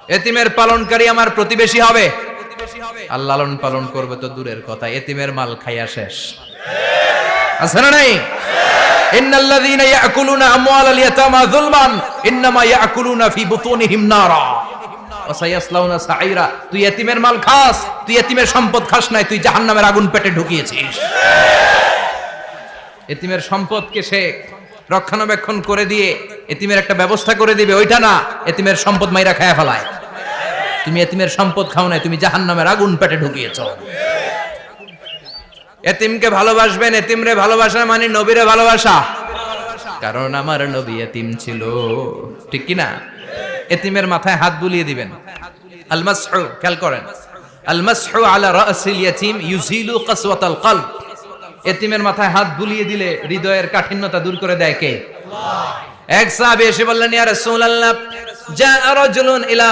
এতিমের পালনকারী আমার প্রতিবেশী হবে, আর লালন পালন করবে তো দূরের কথা, এতিমের মাল খাইয়া শেষ। আছে না নাই? ইন্নাল্লাযীনা ইয়াকুলুনা আমওয়ালাল ইয়াতামা যুলমান ইন্নামা ইয়াকুলুনা ফি বুতুনিহিম নারা ওয়া সায়াসলাউনা সাঈরা। তুই এতিমের মাল খাস, তুই এতিমের সম্পদ খাস নাই, তুই জাহান্নামের আগুন পেটে ঢুকিয়েছিস। এতিমের সম্পদকে সে রক্ষণাবেক্ষণ করে দিয়ে এতিমের একটা ব্যবস্থা করে দিবে, ওইটা না, এতিমের সম্পদ মাইরা খায়া ফেলায়। তুমি এতিমের সম্পদ খাও নাই, তুমি জাহান্নামের আগুন পেটে ঢুকিয়েছো। এতিমকে ভালোবাসবেন, এতিমরে ভালোবাসা মানে নবীরে ভালোবাসা, কারণ আমার নবী এতিম ছিল, ঠিক কি না? এতিমের মাথায় হাত বুলিয়ে দিবেন। আল মাসহু, খেয়াল করেন, আল মাসহু আলা রাসিল ইয়াতিম ইউজিলু কাসওয়াতাল কলব। এতিমের মাথায় হাত বুলিয়ে দিলে হৃদয়ের কাঠিন্যতা দূর করে দেয় কে? আল্লাহ। এক সাহাবী এসে বললেন, ইয়া রাসূলুল্লাহ, জাআ রাজুলুন ইলা